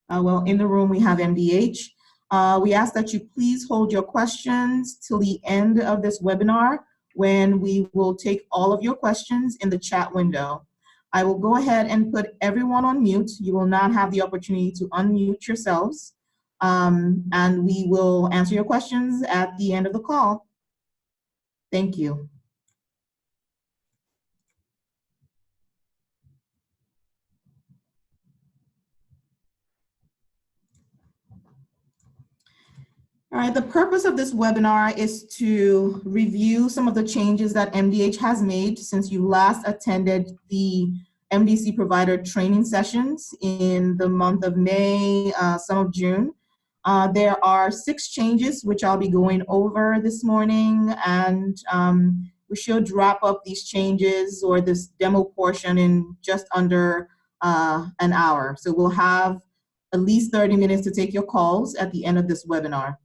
Well, in the room we have MDH. We ask that you please hold your questions till the end of this webinar, when we will take all of your questions in the chat window. I will go ahead and put everyone on mute. You will not have the opportunity to unmute yourselves, and we will answer your questions at the end of the call. Thank you. All right, the purpose of this webinar is to review some of the changes that MDH has made since you last attended the MDC provider training sessions in the month of May, some of June. There are 6 changes which I'll be going over this morning, and we should wrap up these changes or this demo portion in just under an hour. So we'll have at least 30 minutes to take your calls at the end of this webinar.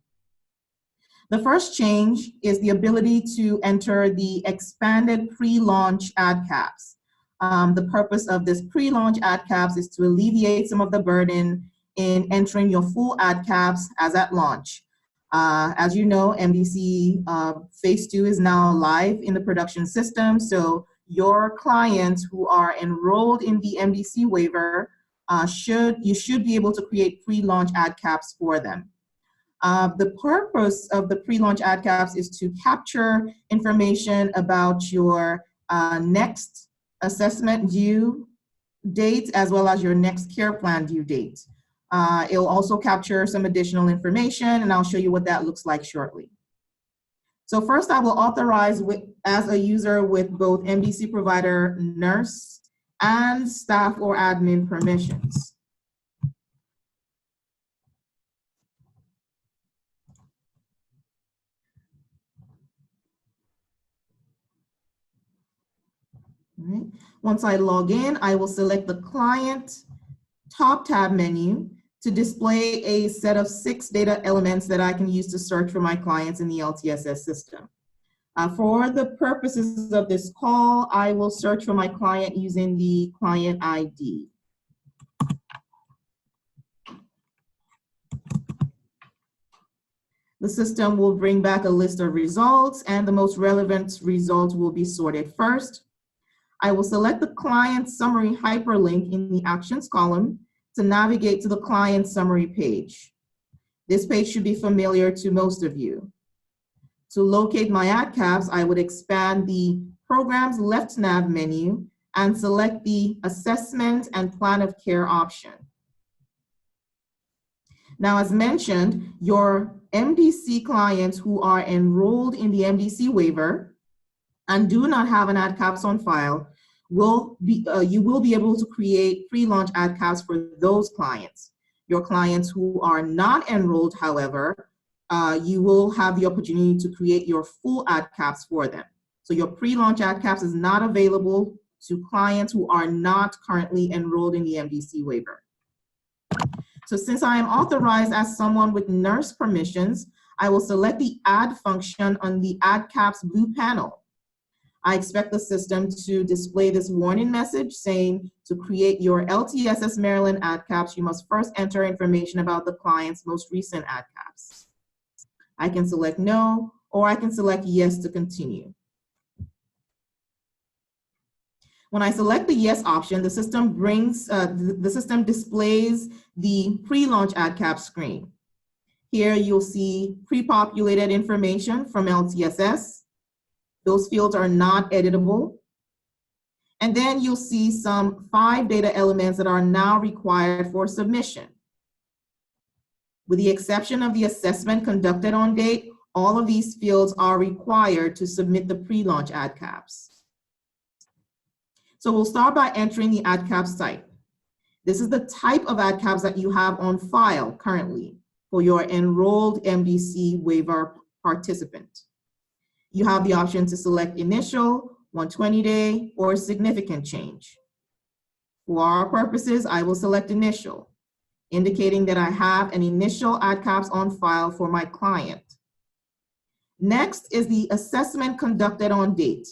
The first change is the ability to enter the expanded pre-launch ad caps. The purpose of this pre-launch ad caps is to alleviate some of the burden in entering your full ad caps as at launch. As you know, MDC Phase 2 is now live in the production system, so your clients who are enrolled in the MDC waiver, you should be able to create pre-launch ad caps for them. The purpose of the pre-launch ad caps is to capture information about your next assessment due date, as well as your next care plan due date. It'll also capture some additional information, and I'll show you what that looks like shortly. So first, I will authorize as a user with both MDC provider, nurse, and staff or admin permissions. All right. Once I log in, I will select the client top tab menu to display a set of 6 data elements that I can use to search for my clients in the LTSS system. For the purposes of this call, I will search for my client using the client ID. The system will bring back a list of results, and the most relevant results will be sorted first. I will select the client summary hyperlink in the actions column to navigate to the client summary page. This page should be familiar to most of you. To locate my ad caps, I would expand the program's left nav menu and select the assessment and plan of care option. Now, as mentioned, your MDC clients who are enrolled in the MDC waiver and do not have an ad caps on file you will be able to create pre-launch ad caps for those clients. Your clients who are not enrolled, however, you will have the opportunity to create your full ad caps for them. So your pre-launch ad caps is not available to clients who are not currently enrolled in the MDC waiver. So since I am authorized as someone with nurse permissions, I will select the add function on the ad caps blue panel. I expect the system to display this warning message saying, to create your LTSS Maryland ad caps, you must first enter information about the client's most recent ad caps. I can select no, or I can select yes to continue. When I select the yes option, the system displays the pre-launch ad cap screen. Here you'll see pre-populated information from LTSS. Those fields are not editable. And then you'll see some 5 data elements that are now required for submission. With the exception of the assessment conducted on date, all of these fields are required to submit the pre-launch ad caps. So we'll start by entering the ad caps type. This is the type of ad caps that you have on file currently for your enrolled MDC waiver participant. You have the option to select initial, 120-day, or significant change. For our purposes, I will select initial, indicating that I have an initial ad caps on file for my client. Next is the assessment conducted on date.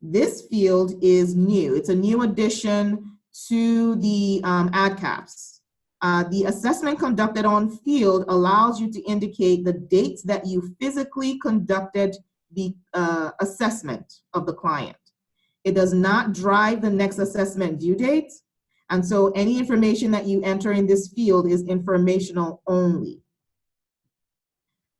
This field is new. It's a new addition to the ad caps. The assessment conducted on field allows you to indicate the dates that you physically conducted the assessment of the client. It does not drive the next assessment due date, and so any information that you enter in this field is informational only.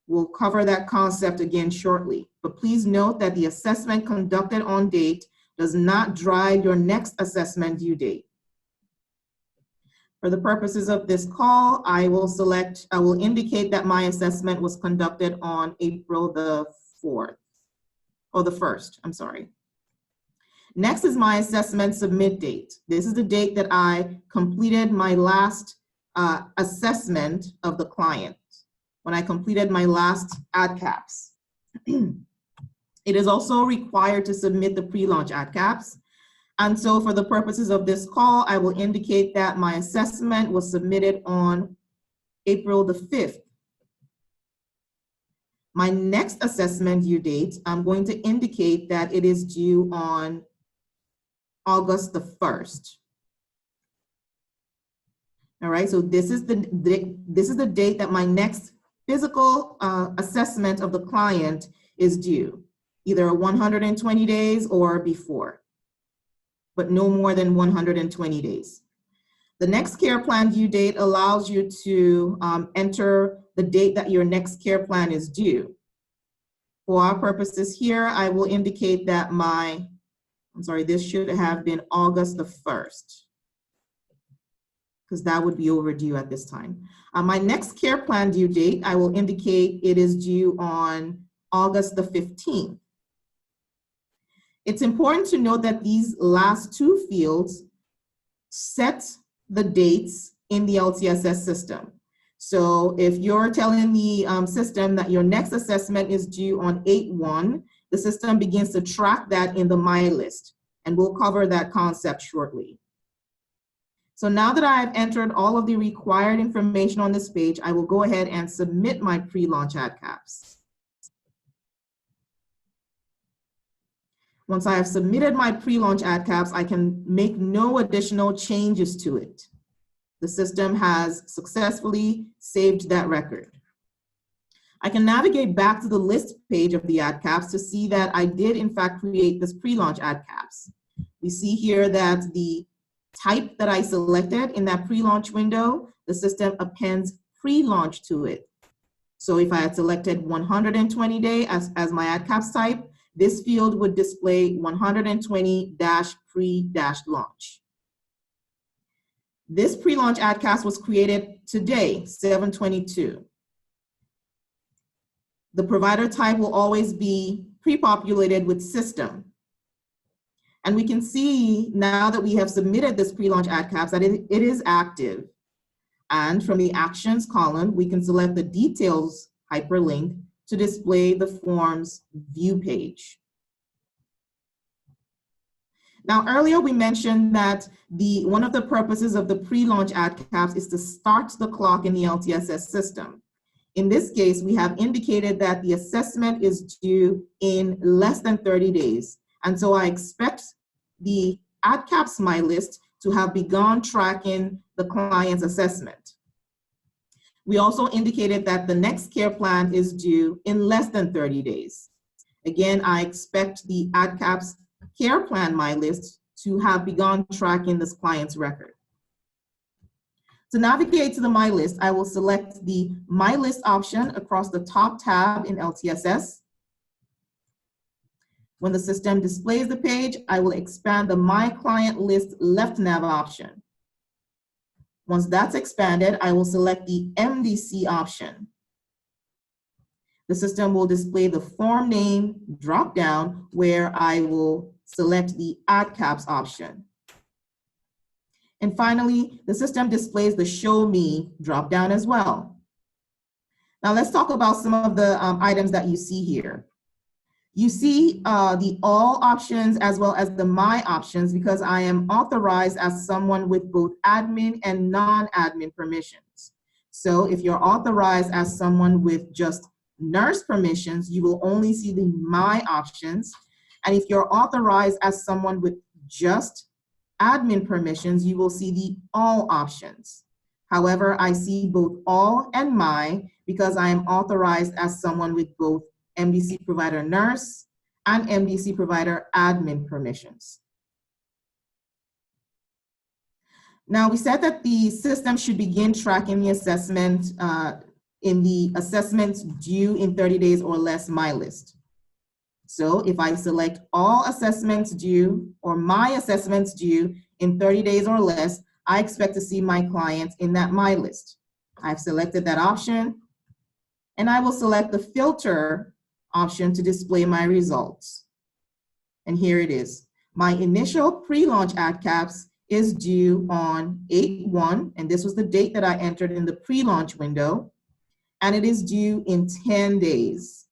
We'll cover that concept again shortly, but please note that the assessment conducted on date does not drive your next assessment due date. For the purposes of this call, I will indicate that my assessment was conducted on April the 4th, or the 1st, I'm sorry. Next is my assessment submit date. This is the date that I completed my last assessment of the client, when I completed my last ADCAPS. It is also required to submit the pre-launch ADCAPS. And so for the purposes of this call, I will indicate that my assessment was submitted on April the 5th. My next assessment due date, I'm going to indicate that it is due on August the 1st. All right, so this is the date that my next physical assessment of the client is due, either 120 days or before, but no more than 120 days. The next care plan due date allows you to enter the date that your next care plan is due. For our purposes here, I will indicate that this should have been August the 1st, because that would be overdue at this time. My next care plan due date, I will indicate it is due on August the 15th. It's important to note that these last two fields set the dates in the LTSS system. So if you're telling the system that your next assessment is due on 8/1, the system begins to track that in the My List, and we'll cover that concept shortly. So now that I've entered all of the required information on this page, I will go ahead and submit my pre-launch ADCAPS. Once I have submitted my pre-launch ADCAPS, I can make no additional changes to it. The system has successfully saved that record. I can navigate back to the list page of the ADCAPS to see that I did in fact create this pre-launch ADCAPS. We see here that the type that I selected in that pre-launch window, the system appends pre-launch to it. So if I had selected 120 day as my ADCAPS type, this field would display 120-pre-launch. This pre-launch ADCAPS was created today, 7/22. The provider type will always be pre-populated with system. And we can see now that we have submitted this pre-launch ADCAPS that it is active. And from the actions column, we can select the details hyperlink to display the form's view page. Now, earlier we mentioned that one of the purposes of the pre-launch ADCAPS is to start the clock in the LTSS system. In this case, we have indicated that the assessment is due in less than 30 days. And so I expect the ADCAPS My List to have begun tracking the client's assessment. We also indicated that the next care plan is due in less than 30 days. Again, I expect the ADCAPS Care Plan My List to have begun tracking this client's record. To navigate to the My List, I will select the My List option across the top tab in LTSS. When the system displays the page, I will expand the My Client List left nav option. Once that's expanded, I will select the MDC option. The system will display the form name drop-down where I will select the ADCAPS option. And finally, the system displays the Show Me drop-down as well. Now let's talk about some of the items that you see here. You see the All options as well as the My options because I am authorized as someone with both admin and non-admin permissions. So if you're authorized as someone with just nurse permissions, you will only see the My options. And if you're authorized as someone with just admin permissions, you will see the All options. However, I see both all and my because I am authorized as someone with both MDC provider nurse and MDC provider admin permissions. Now, we said that the system should begin tracking the assessment in the assessments due in 30 days or less my list. So if I select all assessments due or my assessments due in 30 days or less, I expect to see my clients in that my list. I've selected that option, and I will select the filter option to display my results. And here it is. My initial pre-launch ADCAPS is due on 8/1, and this was the date that I entered in the pre-launch window, and it is due in 10 days.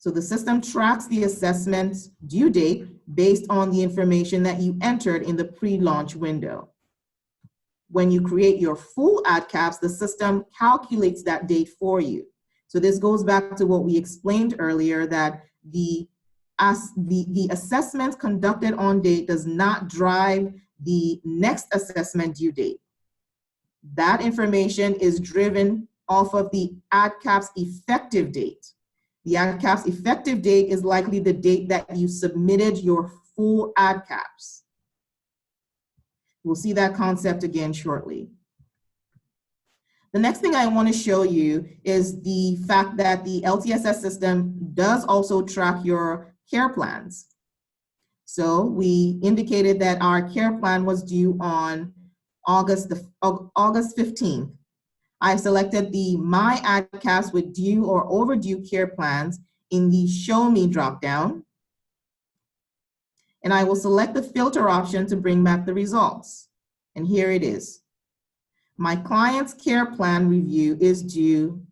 So the system tracks the assessment's due date based on the information that you entered in the pre-launch window. When you create your full ADCAPS, the system calculates that date for you. So this goes back to what we explained earlier, that the assessment conducted on date does not drive the next assessment due date. That information is driven off of the ADCAPS effective date. The ADCAPS effective date is likely the date that you submitted your full ADCAPS. We'll see that concept again shortly. The next thing I want to show you is the fact that the LTSS system does also track your care plans. So we indicated that our care plan was due on August 15th. I selected the My ADCAPS with due or overdue care plans in the Show Me dropdown. And I will select the filter option to bring back the results. And here it is. My client's care plan review is due.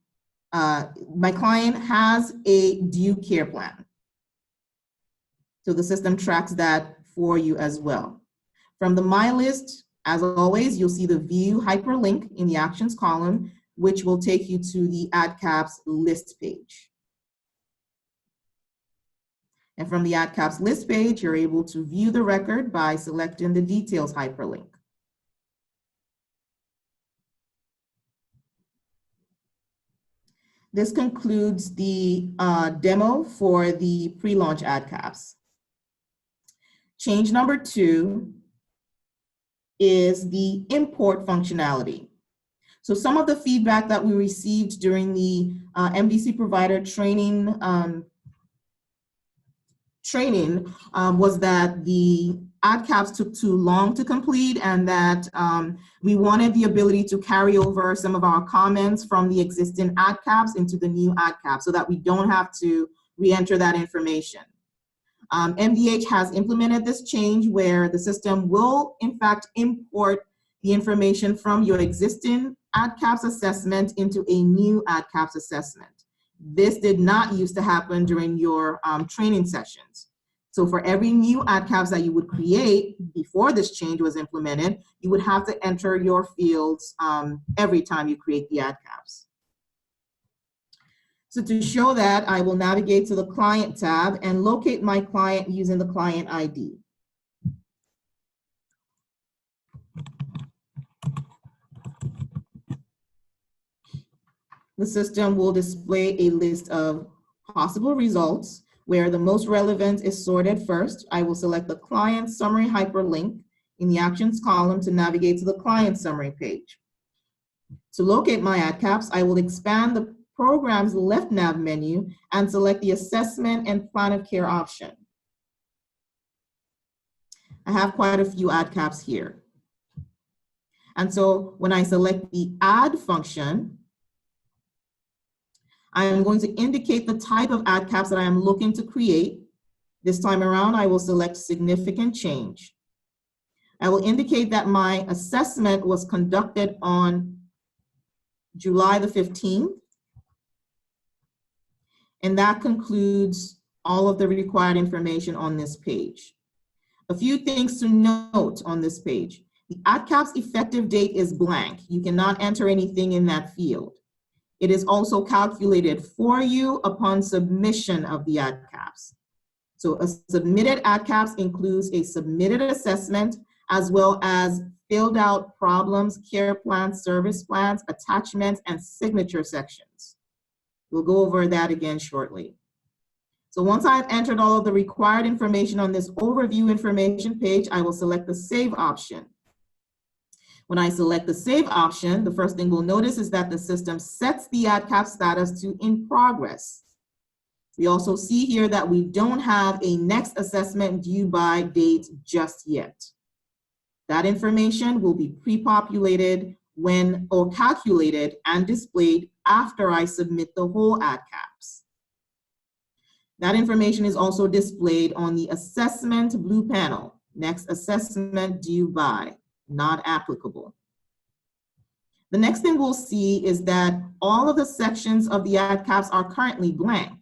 My client has a due care plan. So the system tracks that for you as well. From the My List, as always, you'll see the View hyperlink in the Actions column, which will take you to the ADCAPS list page. And from the ADCAPS list page, you're able to view the record by selecting the Details hyperlink. This concludes the demo for the pre-launch ADCAPS. Change number 2 is the import functionality. So some of the feedback that we received during the MDC provider training was that the ADCAPS took too long to complete, and that we wanted the ability to carry over some of our comments from the existing ADCAPS into the new ADCAPS so that we don't have to re-enter that information. MDH has implemented this change where the system will, in fact, import the information from your existing ADCAPS assessment into a new ADCAPS assessment. This did not used to happen during your training sessions. So for every new ADCAPS that you would create before this change was implemented, you would have to enter your fields every time you create the ADCAPS. So to show that, I will navigate to the Client tab and locate my client using the client ID. The system will display a list of possible results where the most relevant is sorted first. I will select the Client Summary hyperlink in the Actions column to navigate to the Client Summary page. To locate my ADCAPS, I will expand the Program's left nav menu and select the Assessment and Plan of Care option. I have quite a few ADCAPS here. And so when I select the Add function, I am going to indicate the type of ADCAPS that I am looking to create. This time around, I will select Significant Change. I will indicate that my assessment was conducted on July the 15th. And that concludes all of the required information on this page. A few things to note on this page. The ADCAPS effective date is blank. You cannot enter anything in that field. It is also calculated for you upon submission of the ADCAPS. So a submitted ADCAPS includes a submitted assessment as well as filled out problems, care plans, service plans, attachments, and signature sections. We'll go over that again shortly. So once I've entered all of the required information on this overview information page, I will select the Save option. When I select the Save option, the first thing we'll notice is that the system sets the ADCAP status to In Progress. We also see here that we don't have a next assessment due by date just yet. That information will be pre-populated when or calculated and displayed after I submit the whole ADCAPs. That information is also displayed on the assessment blue panel. Next assessment due by, not applicable. The next thing we'll see is that all of the sections of the ADCAPs are currently blank.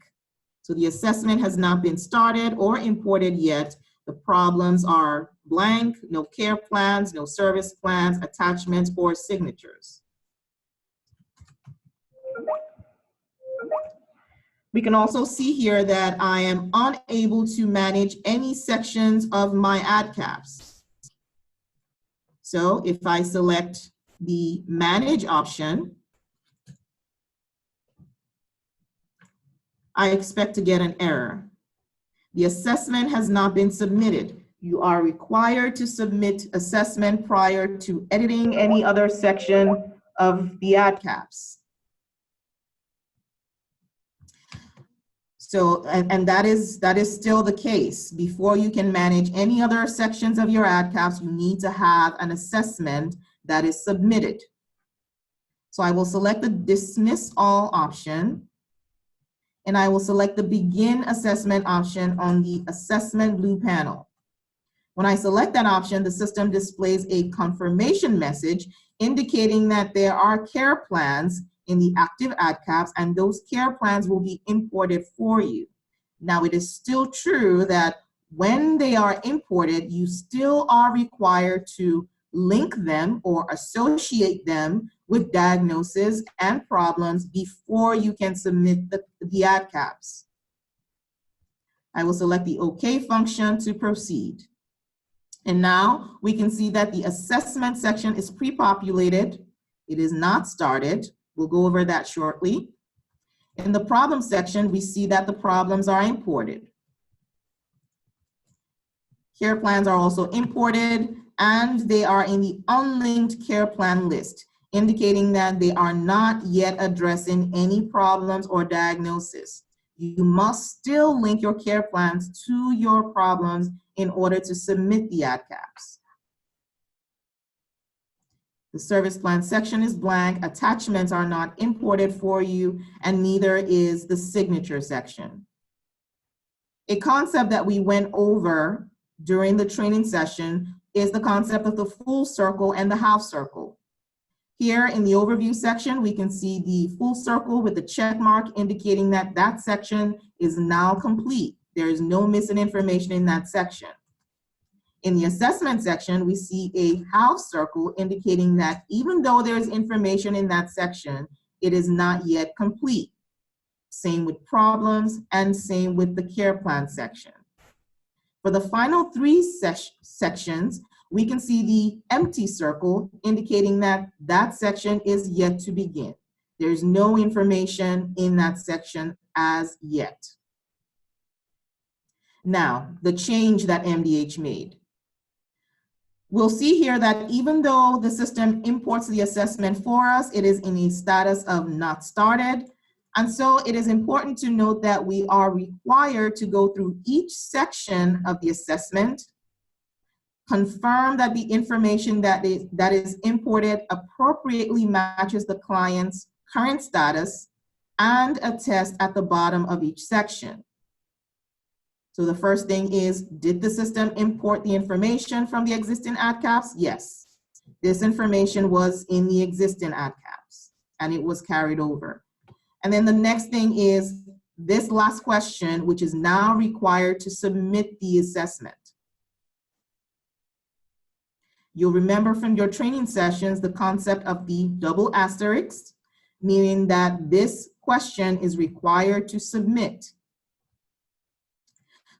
So the assessment has not been started or imported yet. The problems are blank, no care plans, no service plans, attachments, or signatures. We can also see here that I am unable to manage any sections of my ADCAPs. So if I select the Manage option, I expect to get an error. The assessment has not been submitted. You are required to submit assessment prior to editing any other section of the ADCAPs. So, and that is still the case. Before you can manage any other sections of your ADCAPs, you need to have an assessment that is submitted. So I will select the Dismiss All option, and I will select the Begin Assessment option on the Assessment blue panel. When I select that option, the system displays a confirmation message indicating that there are care plans in the active ADCAPs, and those care plans will be imported for you. Now, it is still true that when they are imported, you still are required to link them or associate them with diagnoses and problems before you can submit the ADCAPs. I will select the OK function to proceed. And now we can see that the assessment section is pre-populated. It is not started. We'll go over that shortly. In the problem section, we see that the problems are imported. Care plans are also imported, and they are in the unlinked care plan list, indicating that they are not yet addressing any problems or diagnosis. You must still link your care plans to your problems in order to submit the ADCAPs. The service plan section is blank, attachments are not imported for you, and neither is the signature section. A concept that we went over during the training session is the concept of the full circle and the half circle. Here in the overview section, we can see the full circle with the check mark indicating that that section is now complete. There is no missing information in that section. In the assessment section, we see a half circle indicating that even though there is information in that section, it is not yet complete. Same with problems and same with the care plan section. For the final three sections, we can see the empty circle indicating that that section is yet to begin. There's no information in that section as yet. Now, the change that MDH made. We'll see here that even though the system imports the assessment for us, it is in a status of not started. And so it is important to note that we are required to go through each section of the assessment, confirm that the information that is imported appropriately matches the client's current status, and attest at the bottom of each section. So the first thing is, did the system import the information from the existing ADCAPs? Yes. This information was in the existing ADCAPs, and it was carried over. And then the next thing is this last question, which is now required to submit the assessment. You'll remember from your training sessions the concept of the double asterisk, meaning that this question is required to submit.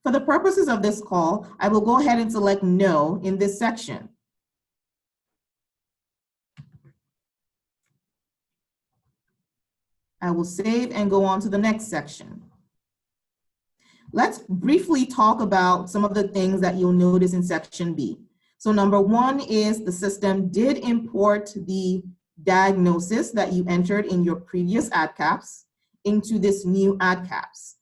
For the purposes of this call, I will go ahead and select no in this section. I will save and go on to the next section. Let's briefly talk about some of the things that you'll notice in section B. So number one is the system did import the diagnosis that you entered in your previous ADCAPS into this new ADCAPS.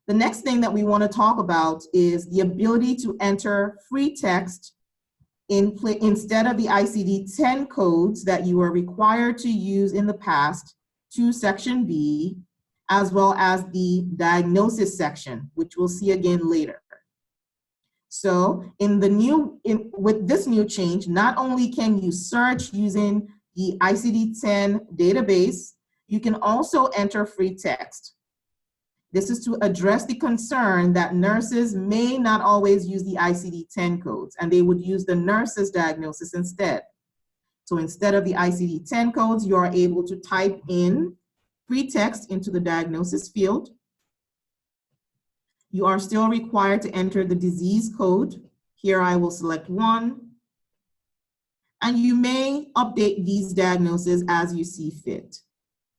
The next thing that we want to talk about is the ability to enter free text instead of the ICD-10 codes that you were required to use in the past to section B, as well as the diagnosis section, which we'll see again later. So with this new change, not only can you search using the ICD-10 database, you can also enter free text. This is to address the concern that nurses may not always use the ICD-10 codes, and they would use the nurse's diagnosis instead. So instead of the ICD-10 codes, you are able to type in free text into the diagnosis field. You are still required to enter the disease code. Here I will select 1. And you may update these diagnoses as you see fit.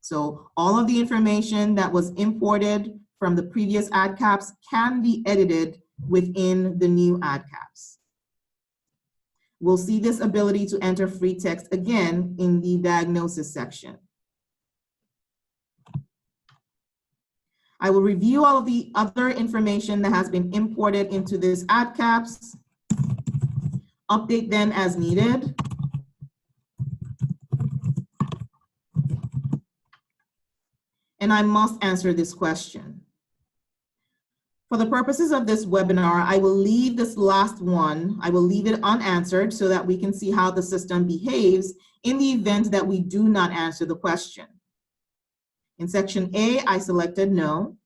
So all of the information that was imported from the previous ADCAPS can be edited within the new ADCAPS. We'll see this ability to enter free text again in the diagnosis section. I will review all of the other information that has been imported into this ADCAPS, update them as needed. And I must answer this question. For the purposes of this webinar, I will leave this last one, I will leave it unanswered so that we can see how the system behaves in the event that we do not answer the question. In section A, I selected no.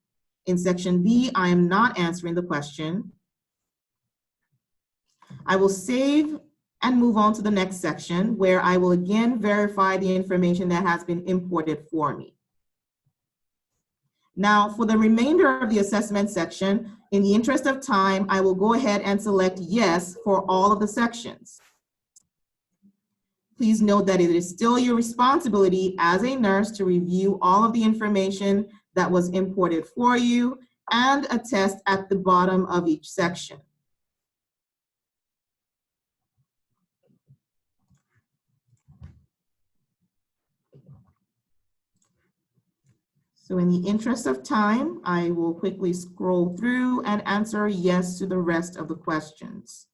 In section B, I am not answering the question. I will save and move on to the next section where I will again verify the information that has been imported for me. Now, for the remainder of the assessment section, in the interest of time, I will go ahead and select yes for all of the sections. Please note that it is still your responsibility as a nurse to review all of the information that was imported for you and attest at the bottom of each section. So in the interest of time, I will quickly scroll through and answer yes to the rest of the questions.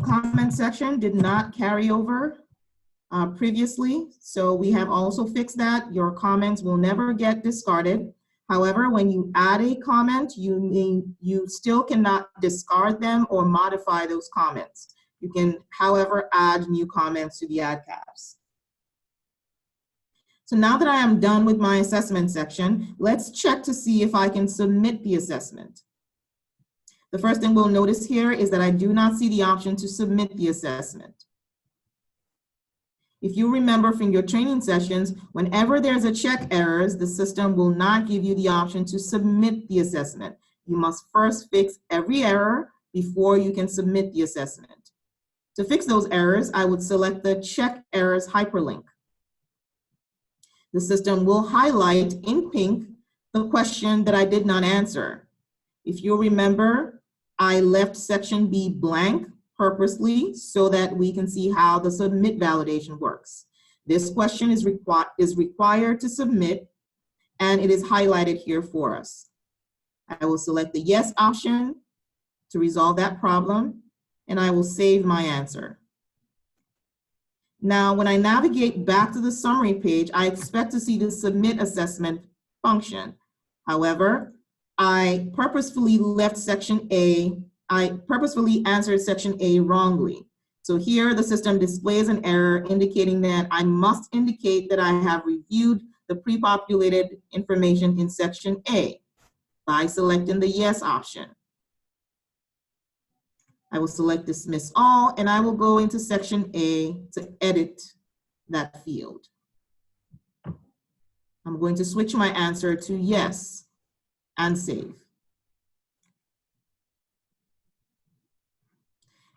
Comment section did not carry over previously, so we have also fixed that. Your comments will never get discarded. However, when you add a comment, you still cannot discard them or modify those comments. You can, however, add new comments to the ADCAPS. So now that I am done with my assessment section, let's check to see if I can submit the assessment. The first thing we'll notice here is that I do not see the option to submit the assessment. If you remember from your training sessions, whenever there's a check errors, the system will not give you the option to submit the assessment. You must first fix every error before you can submit the assessment. To fix those errors, I would select the check errors hyperlink. The system will highlight in pink the question that I did not answer. If you'll remember, I left section B blank purposely so that we can see how the submit validation works. This question is required to submit, and it is highlighted here for us. I will select the yes option to resolve that problem, and I will save my answer. Now, when I navigate back to the summary page, I expect to see the submit assessment function. However, I purposefully left section A. I purposefully answered section A wrongly. So here the system displays an error indicating that I must indicate that I have reviewed the pre-populated information in section A by selecting the yes option. I will select dismiss all, and I will go into section A to edit that field. I'm going to switch my answer to yes and save.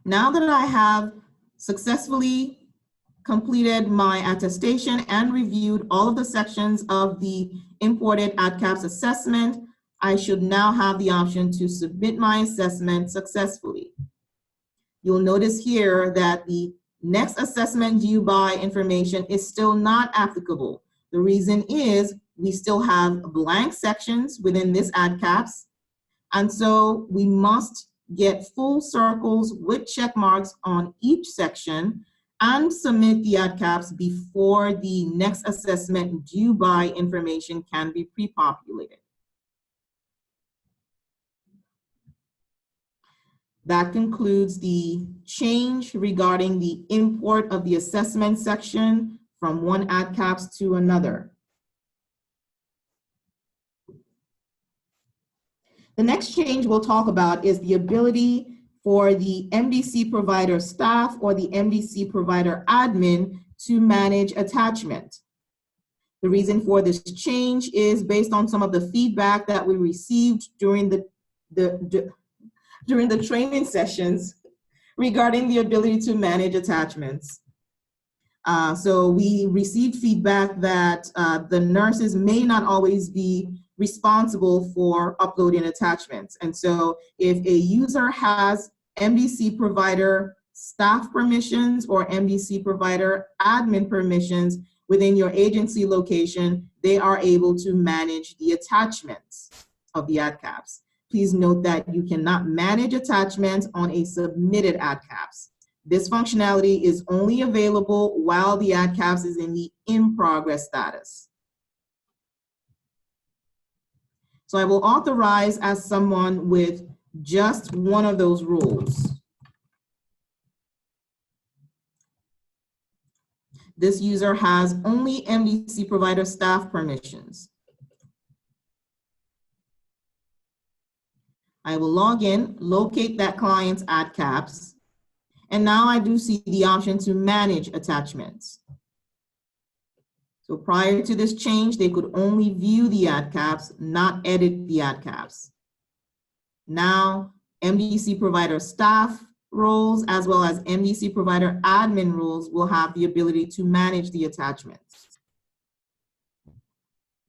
Now that I have successfully completed my attestation and reviewed all of the sections of the imported ADCAPS assessment, I should now have the option to submit my assessment successfully. You'll notice here that the next assessment due by information is still not applicable. The reason is we still have blank sections within this ADCAPS, and so we must get full circles with check marks on each section and submit the ADCAPS before the next assessment due by information can be pre-populated. That concludes the change regarding the import of the assessment section from one ADCAPS to another. The next change we'll talk about is the ability for the MDC provider staff or the MDC provider admin to manage attachment. The reason for this change is based on some of the feedback that we received during the training sessions regarding the ability to manage attachments. So we received feedback that the nurses may not always be responsible for uploading attachments. And so if a user has MDC provider staff permissions or MDC provider admin permissions within your agency location, they are able to manage the attachments of the ADCAPS. Please note that you cannot manage attachments on a submitted ADCAPS. This functionality is only available while the ADCAPS is in the in-progress status. So I will authorize as someone with just one of those rules. This user has only MDC provider staff permissions. I will log in, locate that client's ADCAPS, and now I do see the option to manage attachments. So prior to this change, they could only view the ADCAPS, not edit the ADCAPS. Now, MDC provider staff roles as well as MDC provider admin roles will have the ability to manage the attachments.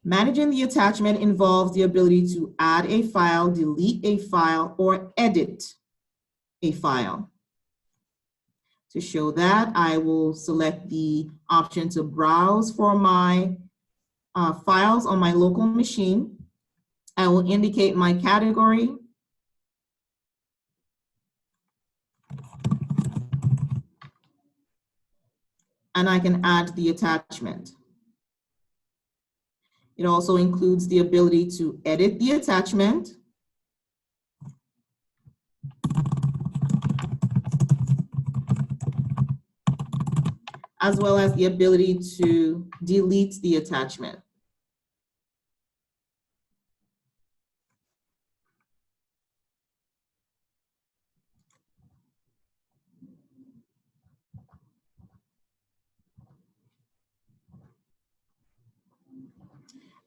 Managing the attachment involves the ability to add a file, delete a file, or edit a file. To show that, I will select the option to browse for my files on my local machine. I will indicate my category. And I can add the attachment. It also includes the ability to edit the attachment, as well as the ability to delete the attachment.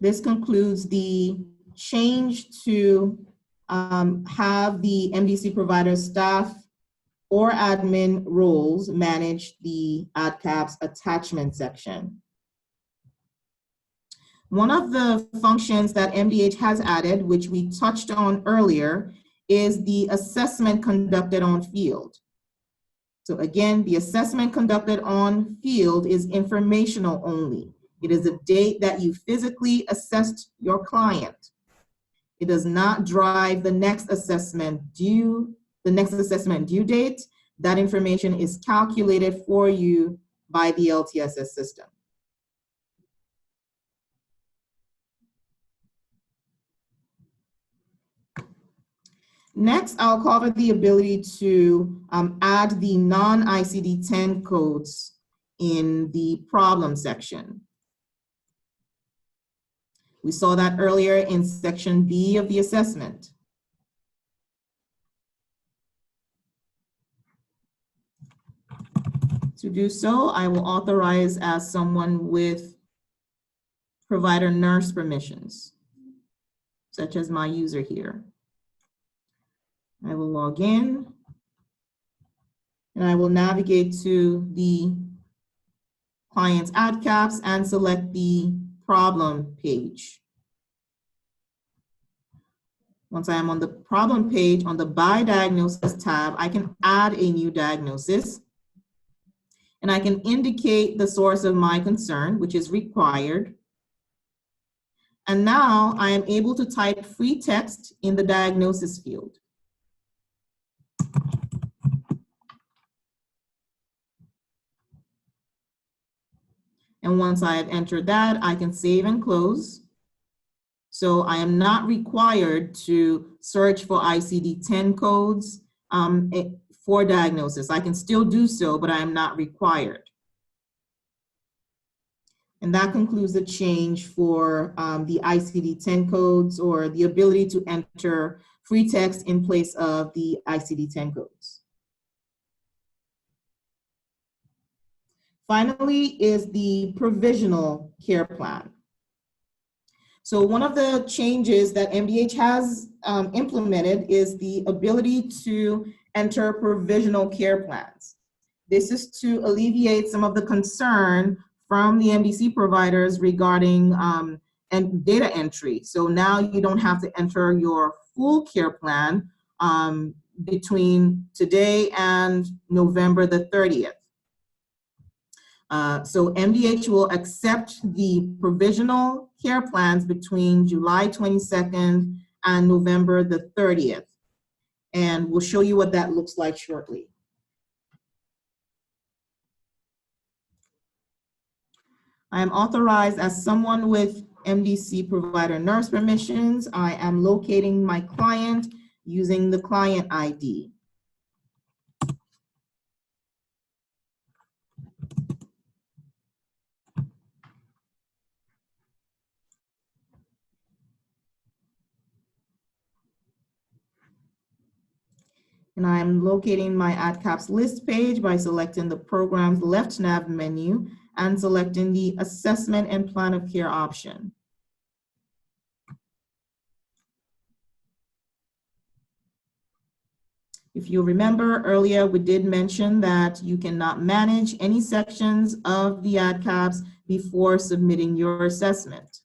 This concludes the change to have the MDC provider staff or admin roles manage the ADCAPS attachment section. One of the functions that MDH has added, which we touched on earlier, is the assessment conducted on field. So again, the assessment conducted on field is informational only. It is a date that you physically assessed your client. It does not drive the next assessment due date. That information is calculated for you by the LTSS system. Next, I'll cover the ability to add the non-ICD-10 codes in the problem section. We saw that earlier in section B of the assessment. To do so, I will authorize as someone with provider nurse permissions, such as my user here. I will log in and I will navigate to the client's ADCAPS and select the problem page. Once I am on the problem page, on the By Diagnosis tab, I can add a new diagnosis. And I can indicate the source of my concern, which is required. And now I am able to type free text in the diagnosis field. And once I have entered that, I can save and close. So I am not required to search for ICD-10 codes for diagnosis. I can still do so, but I am not required. And that concludes the change for the ICD-10 codes, or the ability to enter free text in place of the ICD-10 codes. Finally is the provisional care plan. So one of the changes that MDH has implemented is the ability to enter provisional care plans. This is to alleviate some of the concern from the MDC providers regarding and data entry. So now you don't have to enter your full care plan between today and November the 30th. So MDH will accept the provisional care plans between July 22nd and November the 30th. And we'll show you what that looks like shortly. I am authorized as someone with MDC provider nurse permissions. I am locating my client using the client ID. And I'm locating my ADCAPS list page by selecting the program's left nav menu and selecting the assessment and plan of care option. If you remember earlier, we did mention that you cannot manage any sections of the ADCAPS before submitting your assessment.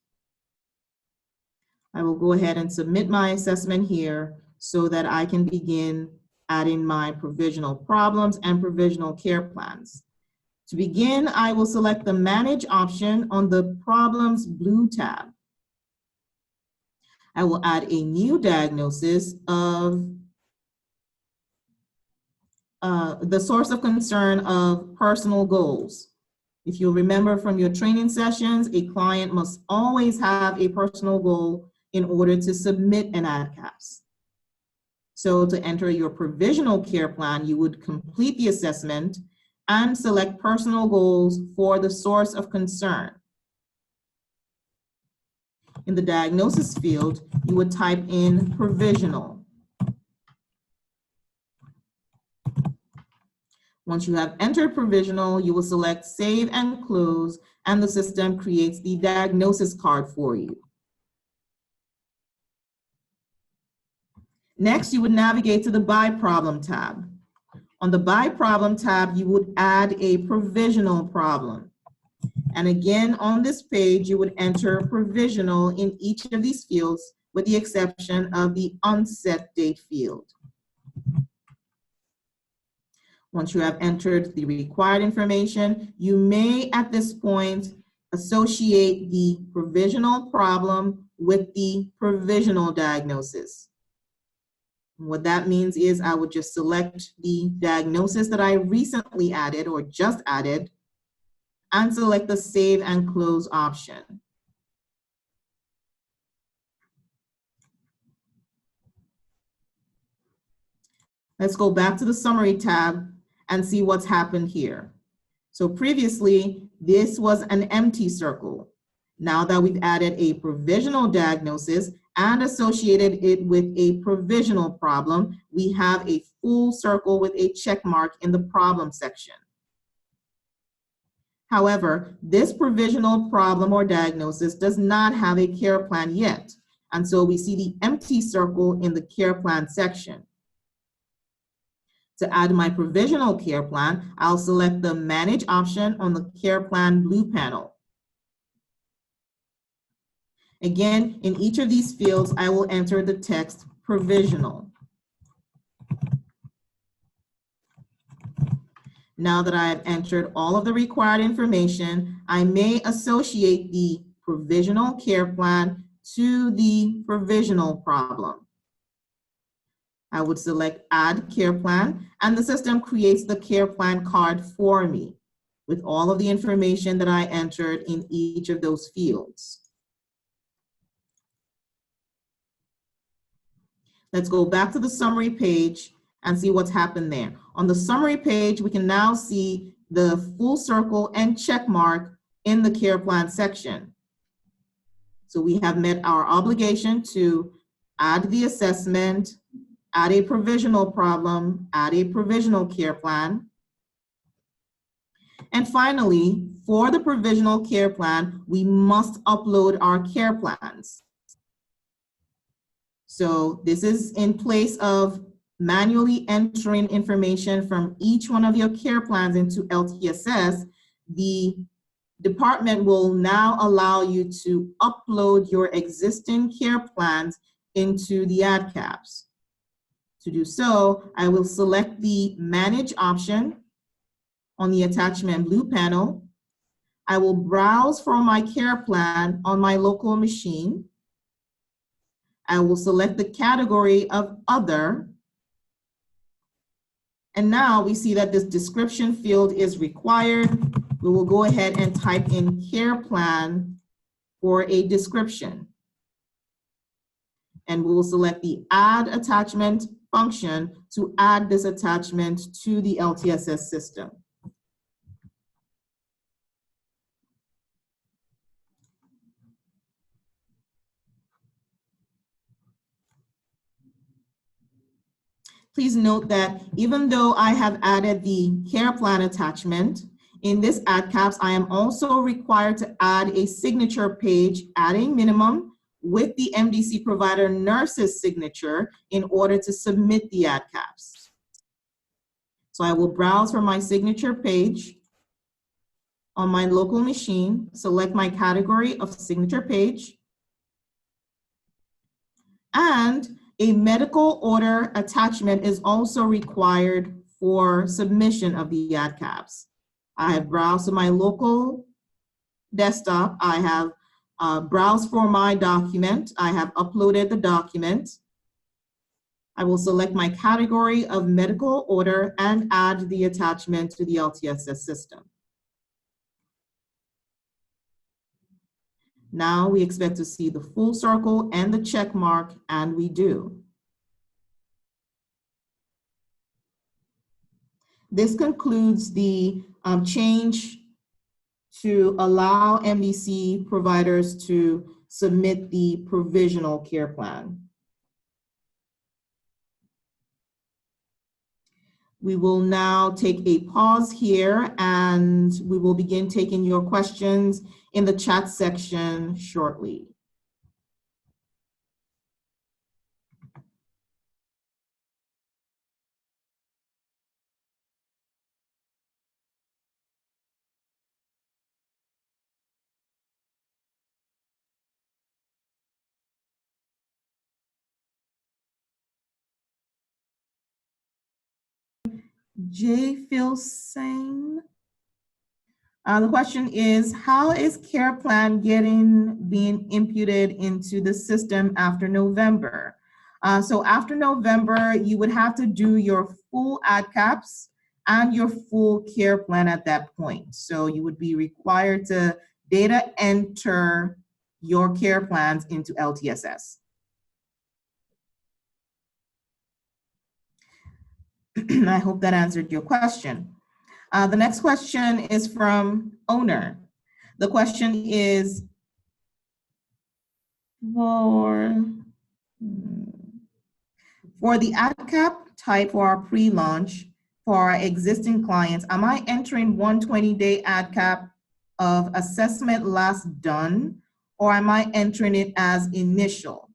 I will go ahead and submit my assessment here so that I can begin adding my provisional problems and provisional care plans. To begin, I will select the Manage option on the Problems blue tab. I will add a new diagnosis of the source of concern of personal goals. If you remember from your training sessions, a client must always have a personal goal in order to submit an ADCAPS. So to enter your provisional care plan, you would complete the assessment and select personal goals for the source of concern. In the diagnosis field, you would type in provisional. Once you have entered provisional, you will select save and close, and the system creates the diagnosis card for you. Next, you would navigate to the By Problem tab. On the By Problem tab, you would add a provisional problem. And again, on this page, you would enter provisional in each of these fields with the exception of the onset date field. Once you have entered the required information, you may at this point associate the provisional problem with the provisional diagnosis. What that means is I would just select the diagnosis that I recently added or just added and select the Save and Close option. Let's go back to the Summary tab and see what's happened here. So previously, this was an empty circle. Now that we've added a provisional diagnosis and associated it with a provisional problem, we have a full circle with a check mark in the problem section. However, this provisional problem or diagnosis does not have a care plan yet, and so we see the empty circle in the care plan section. To add my provisional care plan, I'll select the Manage option on the Care Plan Blue panel. Again, in each of these fields, I will enter the text provisional. Now that I have entered all of the required information, I may associate the provisional care plan to the provisional problem. I would select Add Care Plan, and the system creates the care plan card for me with all of the information that I entered in each of those fields. Let's go back to the summary page and see what's happened there. On the summary page, we can now see the full circle and check mark in the care plan section. So we have met our obligation to add the assessment, add a provisional problem, add a provisional care plan. And finally, for the provisional care plan, we must upload our care plans. So this is in place of manually entering information from each one of your care plans into LTSS. The department will now allow you to upload your existing care plans into the ADCAPS. To do so, I will select the Manage option on the attachment blue panel. I will browse for my care plan on my local machine. I will select the category of Other. And now we see that this description field is required. We will go ahead and type in care plan for a description. And we will select the Add Attachment function to add this attachment to the LTSS system. Please note that even though I have added the care plan attachment, in this ADCAPS, I am also required to add a signature page at a minimum with the MDC provider nurse's signature in order to submit the ADCAPS. So I will browse for my signature page on my local machine, select my category of signature page, and a medical order attachment is also required for submission of the ADCAPS. I have browsed to my local desktop. I have browsed for my document. I have uploaded the document. I will select my category of medical order and add the attachment to the LTSS system. Now we expect to see the full circle and the check mark, and we do. This concludes the change to allow MDC providers to submit the provisional care plan. We will now take a pause here and we will begin taking your questions in the chat section shortly. Jay Filsane. The question is, how is care plan being imputed into the system after November? So after November, you would have to do your full ADCAPS and your full care plan at that point. So you would be required to data enter your care plans into LTSS. I hope that answered your question. The next question is from owner. The question is for the ADCAP type for our pre-launch for our existing clients, am I entering 120-day ADCAP of assessment last done, or am I entering it as initial?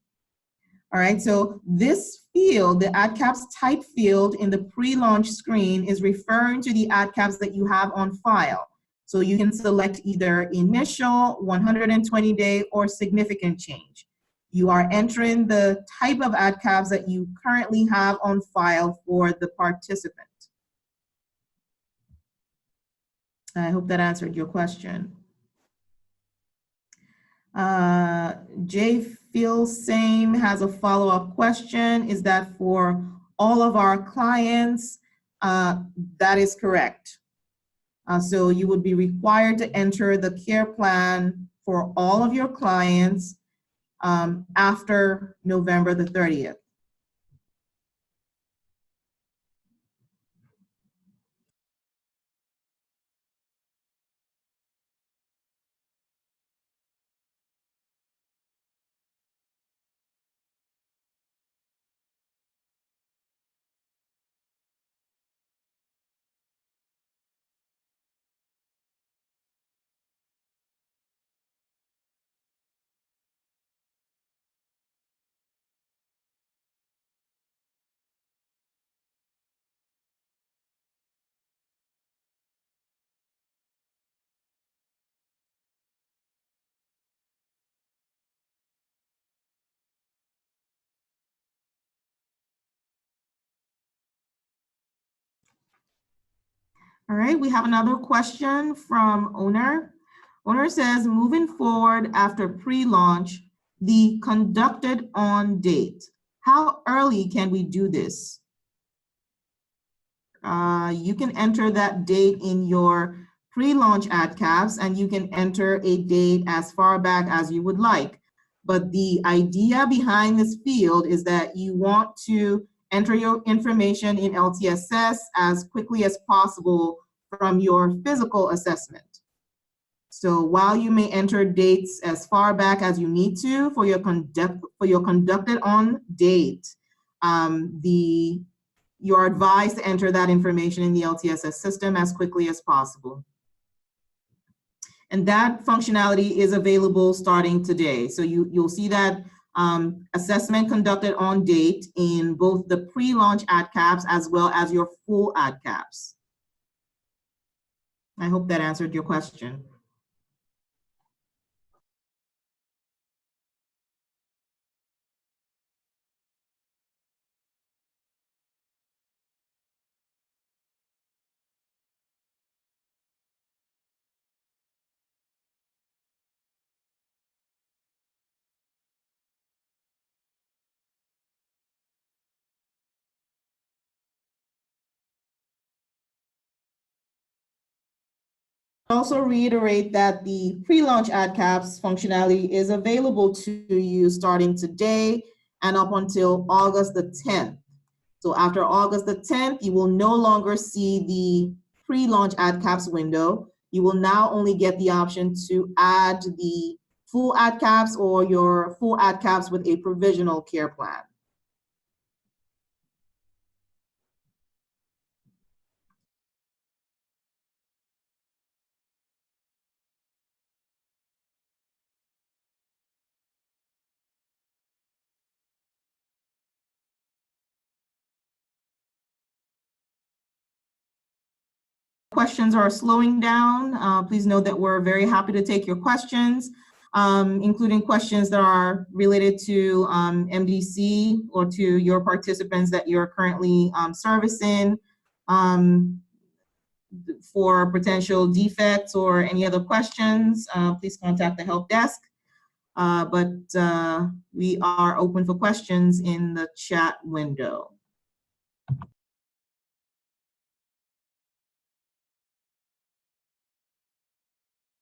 All right, so this field, the ADCAPS type field in the pre-launch screen is referring to the ADCAPS that you have on file. So you can select either initial, 120-day, or significant change. You are entering the type of ADCAPS that you currently have on file for the participant. I hope that answered your question. Jay Filsane has a follow-up question. Is that for all of our clients? That is correct. So you would be required to enter the care plan for all of your clients after November the 30th. All right, we have another question from owner. Owner says, moving forward after pre-launch, the conducted on date, how early can we do this? You can enter that date in your pre-launch ADCAPS, and you can enter a date as far back as you would like. But the idea behind this field is that you want to enter your information in LTSS as quickly as possible from your physical assessment. So while you may enter dates as far back as you need to for your conducted on date, you're advised to enter that information in the LTSS system as quickly as possible. And that functionality is available starting today. So you'll see that assessment conducted on date in both the pre-launch ADCAPS as well as your full ADCAPS. I hope that answered your question. Also reiterate that the pre-launch ADCAPS functionality is available to you starting today and up until August the 10th. So after August the 10th, you will no longer see the pre-launch ADCAPS window. You will now only get the option to add the full ADCAPS or your full ADCAPS with a provisional care plan. Questions are slowing down. Please know that we're very happy to take your questions, including questions that are related to MDC or to your participants that you're currently servicing. For potential defects or any other questions, please contact the help desk. But we are open for questions in the chat window.